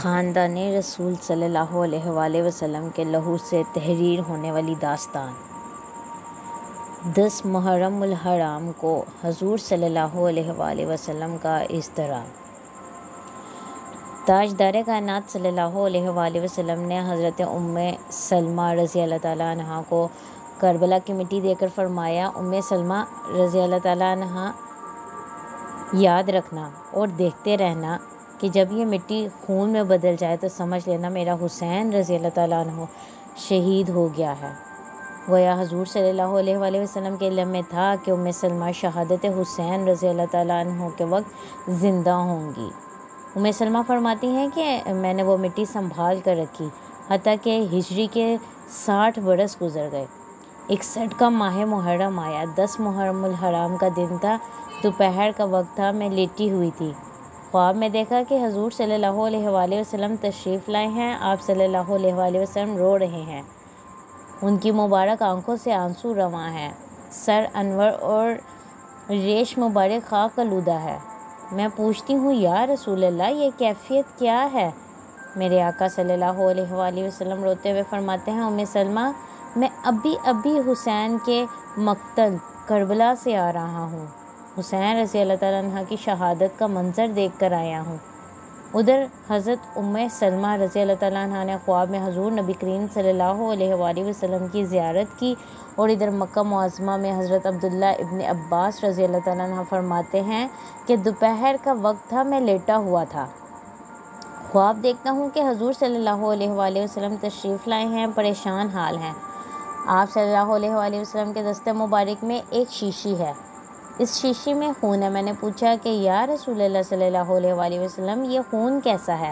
خاندان رسول صلی اللہ علیہ وآلہ وسلم کے لہو سے تحریر ہونے والی داستان۔ 10 محرم الحرام کو حضور صلی اللہ علیہ وآلہ وسلم کا اضطراب۔ تاجدار کائنات صلی اللہ علیہ وآلہ وسلم نے حضرت سلمہ رضی اللہ تعالیٰ عنہا کو کربلا کی مٹی دے کر فرمایا، سلمہ رضی اللہ تعالیٰ عنہا، یاد رکھنا اور دیکھتے رہنا کہ جب یہ مٹی خون میں بدل جائے تو سمجھ لینا میرا حسین رضی اللہ تعالیٰ عنہ شہید ہو گیا ہے۔ گویا حضور صلی اللہ علیہ وآلہ وسلم کے علم میں تھا کہ سلمہ شہادت حسین رضی اللہ تعالیٰ عنہ کے وقت زندہ ہوں گی۔ سلمہ فرماتی ہیں کہ میں نے وہ مٹی سنبھال کر رکھی حتیٰ کہ ہجری کے 60 برس گزر گئے۔ 61 کا ماہ محرم آیا، 10 محرم الحرام کا دن تھا، دوپہر کا وقت تھا، میں لیٹی ہوئی تھی۔ خواب میں دیکھا کہ حضور صلی اللہ علیہ وآلہ وسلم تشریف لائے ہیں، آپ صلی اللہ علیہ وآلہ وسلم رو رہے ہیں، ان کی مبارک آنکھوں سے آنسو رواں ہیں، سر انور اور ریش مبارک خاک آلودہ ہے۔ میں پوچھتی ہوں، یا رسول اللہ، یہ کیفیت کیا ہے؟ میرے آقا صلی اللہ علیہ وآلہ وسلم روتے ہوئے فرماتے ہیں، سلمہ، میں ابھی حسین کے مقتل کربلا سے آ رہا ہوں، حسین رضی اللہ تعالیٰ عنہ کی شہادت کا منظر دیکھ کر آیا ہوں۔ ادھر حضرت سلمہ رضی اللہ تعالیٰ عنہ نے خواب میں حضور نبی کریم صلی اللہ علیہ وآلہ وسلم کی زیارت کی، اور ادھر مکہ معظمہ میں حضرت عبداللہ ابن عباس رضی اللہ تعالیٰ عنہ فرماتے ہیں کہ دوپہر کا وقت تھا، میں لیٹا ہوا تھا، خواب دیکھتا ہوں کہ حضور صلی اللہ علیہ وآلہ وسلم تشریف لائے ہیں، پریشان حال ہیں۔ آپ صلی اللہ علیہ وآلہ وسلم کے دست مبارک میں ایک شیشی ہے، اس شیشی میں خون ہے۔ میں نے پوچھا کہ یا رسول اللہ صلی اللہ علیہ وآلہ وسلم، یہ خون کیسا ہے؟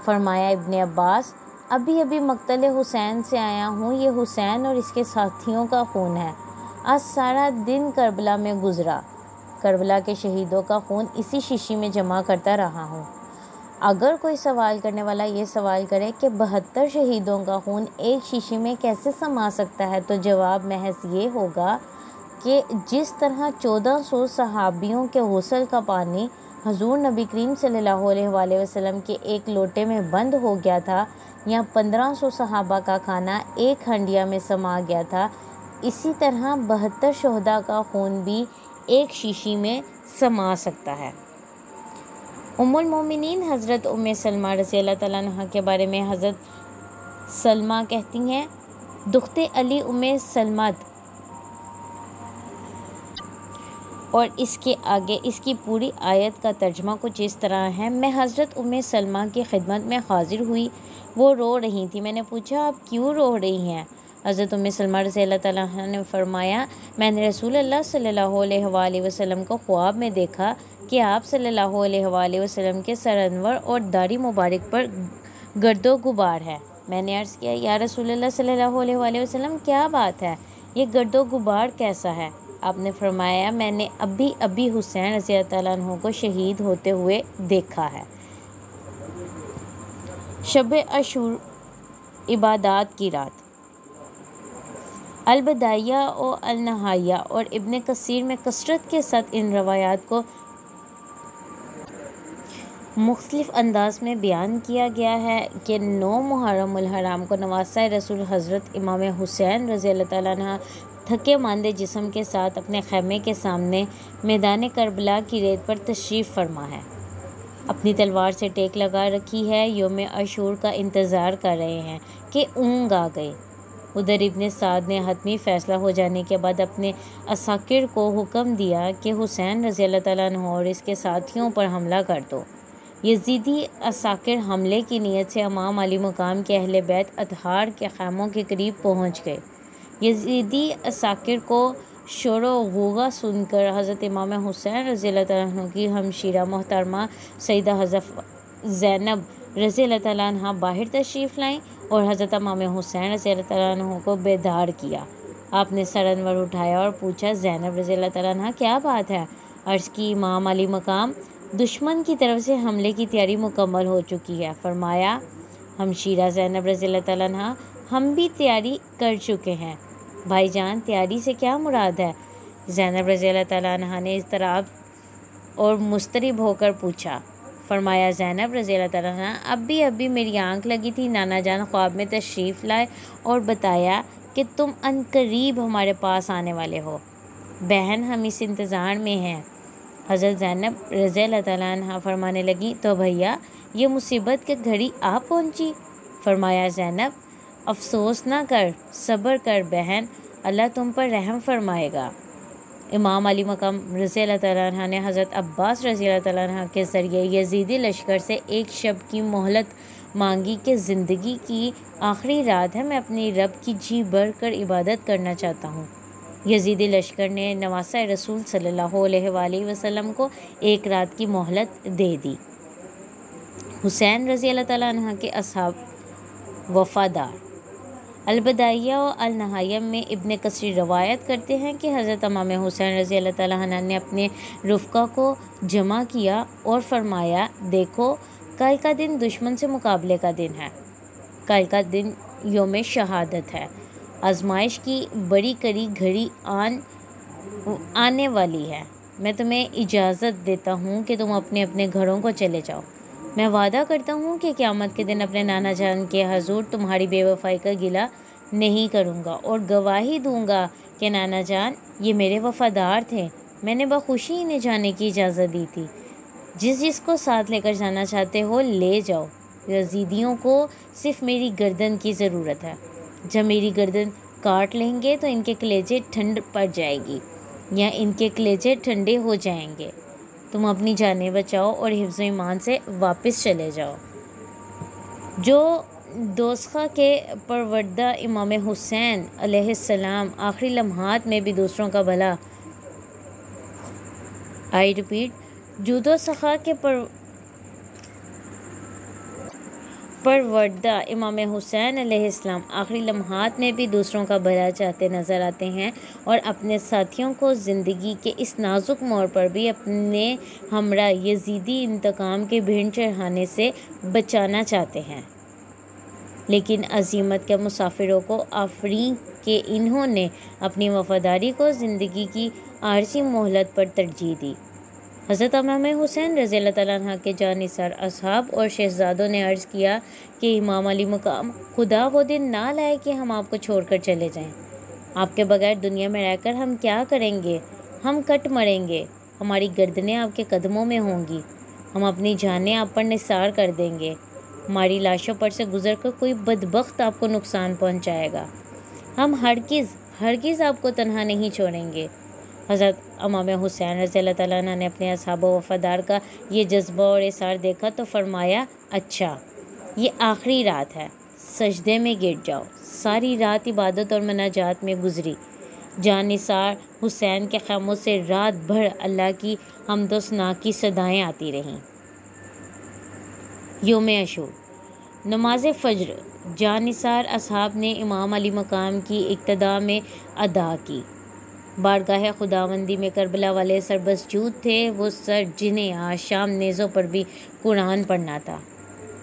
فرمایا ابن عباس، ابھی مقتل حسین سے آیا ہوں، یہ حسین اور اس کے ساتھیوں کا خون ہے، آج سارا دن کربلا میں گزرا، کربلا کے شہیدوں کا خون اسی شیشی میں جمع کرتا رہا ہوں۔ اگر کوئی سوال کرنے والا یہ سوال کرے کہ 72 شہیدوں کا خون ایک شیشی میں کیسے سما سکتا ہے، تو جواب محض یہ ہوگا کہ جس طرح 1400 صحابیوں کے غسل کا پانی حضور نبی کریم صلی اللہ علیہ وآلہ وسلم کے ایک لوٹے میں بند ہو گیا تھا، یا 1500 صحابہ کا کھانا ایک ہنڈیا میں سما گیا تھا، اسی طرح 72 شہداء کا خون بھی ایک شیشی میں سما سکتا ہے۔ ام المومنین حضرت سلمہ رضی اللہ تعالیٰ عنہ کے بارے میں حضرت سلمہ کہتی ہیں، دختِ علی سلمت، اور اس کے آگے اس کی پوری آیت کا ترجمہ کچھ اس طرح ہے، میں حضرت سلمہ کی خدمت میں حاضر ہوئی، وہ رو رہی تھی، میں نے پوچھا آپ کیوں رو رہی ہیں؟ حضرت سلمہ رضی اللہ تعالیٰ عنہ نے فرمایا، میں نے رسول اللہ صلی اللہ علیہ وآلہ وسلم کو خواب میں دیکھا کہ آپ صلی اللہ علیہ وآلہ وسلم کے سر انور اور داڑھی مبارک پر گرد و غبار ہے۔ میں نے عرض کیا، یا رسول اللہ صلی اللہ علیہ وآلہ وسلم، کیا بات ہے، یہ گرد و غبار کیسا ہے؟ آپ نے فرمایا، میں نے ابھی حسین رضی اللہ تعالیٰ عنہ کو شہید ہوتے ہوئے دیکھا ہے۔ شب عاشور، عبادات کی رات۔ البدایہ و النہایہ اور ابن کثیر میں کثرت کے ساتھ ان روایات کو مختلف انداز میں بیان کیا گیا ہے کہ 9 محرم الحرام کو نواسۂ رسول حضرت امام حسین رضی اللہ تعالیٰ عنہ تھکے ماندے جسم کے ساتھ اپنے خیمے کے سامنے میدان کربلا کی ریت پر تشریف فرما ہے، اپنی تلوار سے ٹیک لگا رکھی ہے، یوم عاشور کا انتظار کر رہے ہیں کہ اونگ آ گئی۔ ادھر ابن سعد نے حتمی فیصلہ ہو جانے کے بعد اپنے عساکر کو حکم دیا کہ حسین رضی اللہ تعالیٰ عنہ اور اس کے ساتھیوں پر حملہ کر دو۔ یزیدی عساکر حملے کی نیت سے امام علی مقام کے اہل بیت اطہار کے خیموں کے قریب پہنچ گئے۔ یزیدی عساکر کو شور و غوغا سن کر حضرت امام حسین رضی اللہ تعالیٰ عنہ کی ہمشیرہ محترمہ سیدہ حضرت زینب رضی اللہ تعالیٰ عنہ باہر تشریف لائیں اور حضرت امام حسین رضی اللہ تعالیٰ عنہ کو بیدار کیا۔ آپ نے سر انور اٹھایا اور پوچھا، زینب رضی اللہ تعالیٰ عنہ، کیا بات ہے؟ عرض کی، امام علی مقام، دشمن کی طرف سے حملے کی تیاری مکمل ہو چکی ہے۔ فرمایا، ہمشیرہ زینب رضی اللہ تعالیٰ عنہ، ہم بھی تیاری کر چکے ہیں۔ بھائی جان، تیاری سے کیا مراد ہے؟ زینب رضی اللہ تعالیٰ عنہ نے اضطراب اور مضطرب ہو کر پوچھا۔ فرمایا زینب رضی اللہ تعالیٰ عنہ اب بھی میری آنکھ لگی تھی، نانا جان خواب میں تشریف لائے اور بتایا کہ تم عنقریب ہمارے پاس آنے والے ہو، بہن ہم اس انتظار میں ہیں۔ حضرت زینب رضی اللہ تعالیٰ عنہ فرمانے لگیں تو بھیا یہ مصیبت کی گھڑی آ پہنچی۔ فرمایا زینب افسوس نہ کر، صبر کر بہن، اللہ تم پر رحم فرمائے گا۔ امام علی مقام رضی اللہ تعالیٰ عنہ نے حضرت عباس رضی اللہ تعالیٰ عنہ کے ذریعے یزیدی لشکر سے ایک شب کی مہلت مانگی کہ زندگی کی آخری رات ہے، میں اپنی رب کی جی بھر کر عبادت کرنا چاہتا ہوں۔ یزیدی لشکر نے نواسہ رسول صلی اللہ علیہ وآلہ وسلم کو ایک رات کی مہلت دے دی۔ حسین رضی اللہ تعالیٰ عنہ کے اصحاب وفادار۔ البدائیہ و النہایہ میں ابن کثیر روایت کرتے ہیں کہ حضرت امام حسین رضی اللہ تعالیٰ عنہ نے اپنے رفقا کو جمع کیا اور فرمایا دیکھو کل کا دن دشمن سے مقابلے کا دن ہے، کل کا دن یوم شہادت ہے، آزمائش کی بڑی کڑی گھڑی آنے والی ہے، میں تمہیں اجازت دیتا ہوں کہ تم اپنے اپنے گھروں کو چلے جاؤ، میں وعدہ کرتا ہوں کہ قیامت کے دن اپنے نانا جان کے حضور تمہاری بے وفائی کا گلہ نہیں کروں گا اور گواہی دوں گا کہ نانا جان یہ میرے وفادار تھے، میں نے بخوشی انہیں جانے کی اجازت دی تھی، جس کو ساتھ لے کر جانا چاہتے ہو لے جاؤ، یزیدیوں کو صرف میری گردن کی ضرورت ہے، جب میری گردن کاٹ لیں گے تو ان کے کلیجے ٹھنڈ پڑ جائے گی یا ان کے کلیجے ٹھنڈے ہو جائیں گے، تم اپنی جانیں بچاؤ اور حفظ و ایمان سے واپس چلے جاؤ۔ جو دوزخہ کے پروردہ امام حسین علیہ السلام آخری لمحات میں بھی دوسروں کا بھلا جو دوزخہ کے پروردہ امام حسین علیہ السلام آخری لمحات میں بھی دوسروں کا بھلا چاہتے نظر آتے ہیں اور اپنے ساتھیوں کو زندگی کے اس نازک موڑ پر بھی اپنے ہمراہ یزیدی انتقام کے بھین چڑھانے سے بچانا چاہتے ہیں، لیکن عزیمت کے مسافروں کو آفرین کہ انہوں نے اپنی وفاداری کو زندگی کی عارضی مہلت پر ترجیح دی۔ حضرت امام حسین رضی اللہ تعالیٰ عنہ کے جانثار اصحاب اور شہزادوں نے عرض کیا کہ امام علی مقام خدا وہ دن نہ لائے کہ ہم آپ کو چھوڑ کر چلے جائیں، آپ کے بغیر دنیا میں رہ کر ہم کیا کریں گے، ہم کٹ مریں گے، ہماری گردنیں آپ کے قدموں میں ہوں گی، ہم اپنی جانیں آپ پر نثار کر دیں گے، ہماری لاشوں پر سے گزر کر کوئی بدبخت آپ کو نقصان پہنچائے گا، ہم ہرگز آپ کو تنہا نہیں چھوڑیں گے۔ حضرت امام حسین رضی اللہ تعالیٰ عنہ نے اپنے اصحاب و وفادار کا یہ جذبہ اور اثار دیکھا تو فرمایا اچھا یہ آخری رات ہے، سجدے میں گر جاؤ۔ ساری رات عبادت اور مناجات میں گزری، جانثار حسین کے خیموں سے رات بھر اللہ کی حمد و ثنا کی صدائیں آتی رہیں۔ یوم عاشور نماز فجر جانثار اصحاب نے امام علی مقام کی اقتداء میں ادا کی۔ بارگاہ خداوندی میں کربلا والے سربسجود تھے وہ سر جنہیں آج شام نیزوں پر بھی قرآن پڑھنا تھا،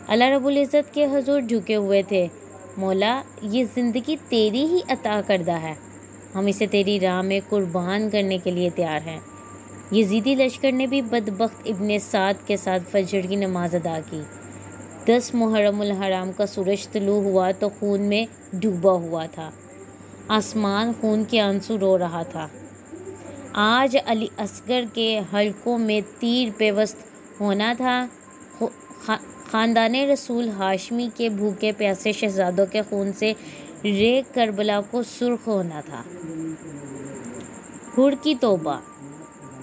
اللہ رب العزت کے حضور جھکے ہوئے تھے، مولا یہ زندگی تیری ہی عطا کردہ ہے، ہم اسے تیری راہ میں قربان کرنے کے لیے تیار ہیں۔ یزیدی لشکر نے بھی بدبخت ابن سعد کے ساتھ فجر کی نماز ادا کی۔ 10 محرم الحرام کا سورج طلوع ہوا تو خون میں ڈوبا ہوا تھا، آسمان خون کے آنسو رو رہا تھا۔ آج علی اصغر کے حلقوں میں تیر پیوست ہونا تھا، خاندان رسول ہاشمی کے بھوکے پیاسے شہزادوں کے خون سے ریگ کربلا کو سرخ ہونا تھا۔ حر کی توبہ،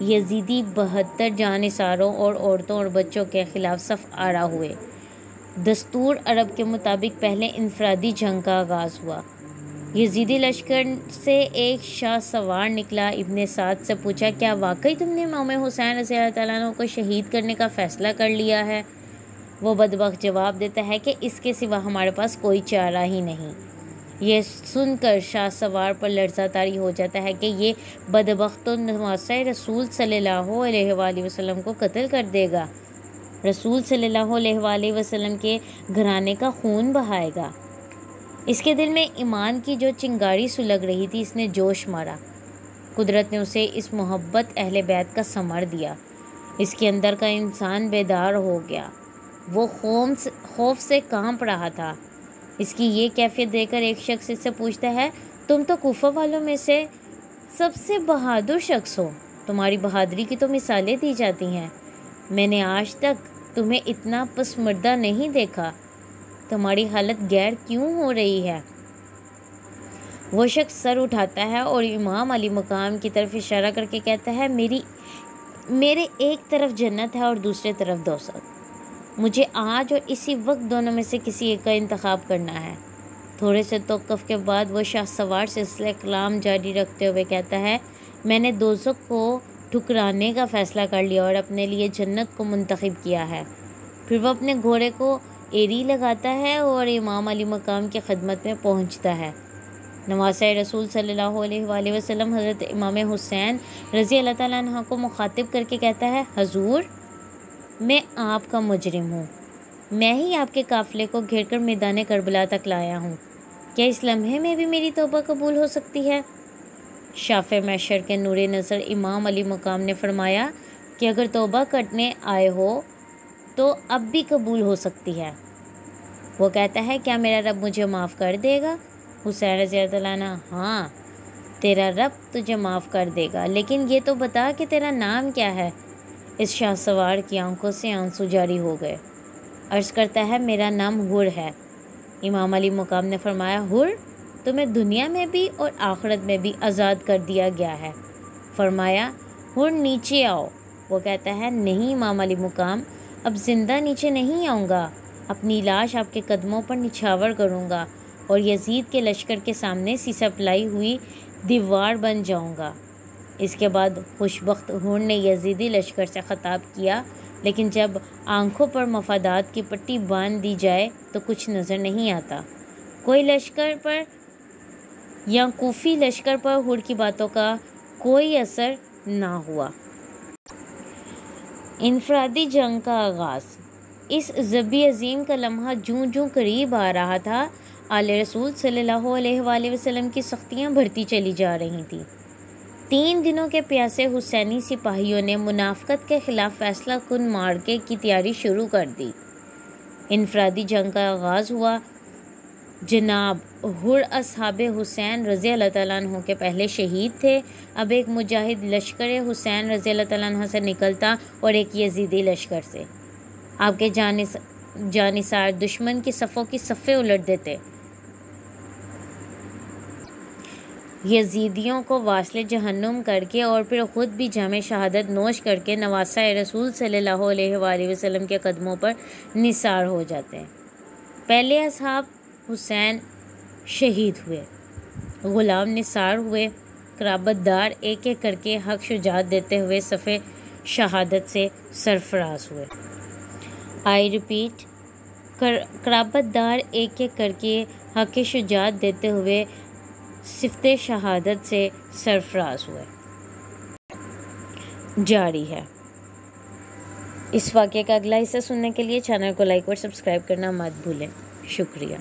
یزیدی 72 جانثاروں اور عورتوں اور بچوں کے خلاف صف آرا ہوئے۔ دستور عرب کے مطابق پہلے انفرادی جنگ کا آغاز ہوا۔ یزیدی لشکر سے ایک شاہ سوار نکلا، ابن سعد سے پوچھا کیا واقعی تم نے امام حسین رضی اللہ تعالیٰ عنہ کو شہید کرنے کا فیصلہ کر لیا ہے؟ وہ بدبخت جواب دیتا ہے کہ اس کے سوا ہمارے پاس کوئی چارہ ہی نہیں۔ یہ سن کر شاہ سوار پر لرزہ طاری ہو جاتا ہے کہ یہ بدبخت تو نواسہ رسول صلی اللہ علیہ وآلہ وسلم کو قتل کر دے گا، رسول صلی اللہ علیہ وآلہ وسلم کے گھرانے کا خون بہائے گا۔ اس کے دل میں ایمان کی جو چنگاری سلگ رہی تھی اس نے جوش مارا، قدرت نے اسے اس محبت اہل بیت کا ثمر دیا۔ اس کے اندر کا انسان بیدار ہو گیا، وہ خوف سے کانپ رہا تھا۔ اس کی یہ کیفیت دیکھ کر ایک شخص اس سے پوچھتا ہے، تم تو کوفہ والوں میں سے سب سے بہادر شخص ہو، تمہاری بہادری کی تو مثالیں دی جاتی ہیں، میں نے آج تک تمہیں اتنا پسماندہ نہیں دیکھا، تمہاری حالت غیر کیوں ہو رہی ہے؟ وہ شخص سر اٹھاتا ہے اور امام علی مقام کی طرف اشارہ کر کے کہتا ہے، میرے ایک طرف جنت ہے اور دوسرے طرف دوزخ، مجھے آج اور اسی وقت دونوں میں سے کسی ایک کا انتخاب کرنا ہے۔ تھوڑے سے توقف کے بعد وہ شاہ سوار سلسلہ کلام جاری رکھتے ہوئے کہتا ہے، میں نے دوزخ کو ٹھکرانے کا فیصلہ کر لیا اور اپنے لیے جنت کو منتخب کیا ہے۔ پھر وہ اپنے گھوڑے کو ایری لگاتا ہے اور امام علی مقام کی خدمت میں پہنچتا ہے۔ نواسۂ رسول صلی اللہ علیہ وآلہ وسلم حضرت امام حسین رضی اللہ تعالیٰ عنہ کو مخاطب کر کے کہتا ہے، حضور، میں آپ کا مجرم ہوں، میں ہی آپ کے قافلے کو گھیر کر میدان کربلا تک لایا ہوں، کیا اس لمحے میں بھی میری توبہ قبول ہو سکتی ہے؟ شافع محشر کے نور نظر امام علی مقام نے فرمایا کہ اگر توبہ کرنے آئے ہو تو اب بھی قبول ہو سکتی ہے۔ وہ کہتا ہے، کیا میرا رب مجھے معاف کر دے گا؟ حسین رضی اللہ عنہ، ہاں، تیرا رب تجھے معاف کر دے گا، لیکن یہ تو بتا کہ تیرا نام کیا ہے؟ اس شاہ سوار کی آنکھوں سے آنسو جاری ہو گئے۔ عرض کرتا ہے، میرا نام حر ہے۔ امام علی مقام نے فرمایا، حر، تمہیں دنیا میں بھی اور آخرت میں بھی آزاد کر دیا گیا ہے۔ فرمایا، حر نیچے آؤ۔ وہ کہتا ہے، نہیں امام علی مقام، اب زندہ نیچے نہیں آؤں گا، اپنی لاش آپ کے قدموں پر نچھاور کروں گا اور یزید کے لشکر کے سامنے سیسا پلائی ہوئی دیوار بن جاؤں گا۔ اس کے بعد خوشبخت حر نے یزیدی لشکر سے خطاب کیا، لیکن جب آنکھوں پر مفادات کی پٹی باندھ دی جائے تو کچھ نظر نہیں آتا۔ کوئی لشکر پر یا کوفی لشکر پر حر کی باتوں کا کوئی اثر نہ ہوا۔ انفرادی جنگ کا آغاز۔ اس ذبح عظیم کا لمحہ جوں جوں قریب آ رہا تھا، آل رسول صلی اللہ علیہ وآلہ وسلم کی سختیاں بڑھتی چلی جا رہی تھیں۔ 3 دنوں کے پیاسے حسینی سپاہیوں نے منافقت کے خلاف فیصلہ کن معرکے کی تیاری شروع کر دی۔ انفرادی جنگ کا آغاز ہوا۔ جناب حر اصحاب حسین رضی اللہ تعالیٰ عنہ کے پہلے شہید تھے۔ اب ایک مجاہد لشکر حسین رضی اللہ تعالیٰ عنہ سے نکلتا اور ایک یزیدی لشکر سے۔ آپ کے جانثار دشمن کی صفوں کی صفیں الٹ دیتے، یزیدیوں کو واصل جہنم کر کے اور پھر خود بھی جام شہادت نوش کر کے نواسۂ رسول صلی اللہ علیہ وآلہ وسلم کے قدموں پر نثار ہو جاتے ہیں۔ پہلے اصحاب حسین شہید ہوئے، غلام نثار ہوئے، قرابت دار ایک ایک کر کے حق شجاعت دیتے ہوئے صف شہادت سے سرفراز ہوئے۔ آئی ریپیٹ، قرابت دار ایک ایک کر کے حق شجاعت دیتے ہوئے صف شہادت سے سرفراز ہوئے۔ جاری ہے۔ اس واقعے کا اگلا حصہ سننے کے لیے چینل کو لائک اور سبسکرائب کرنا مت بھولیں۔ شکریہ۔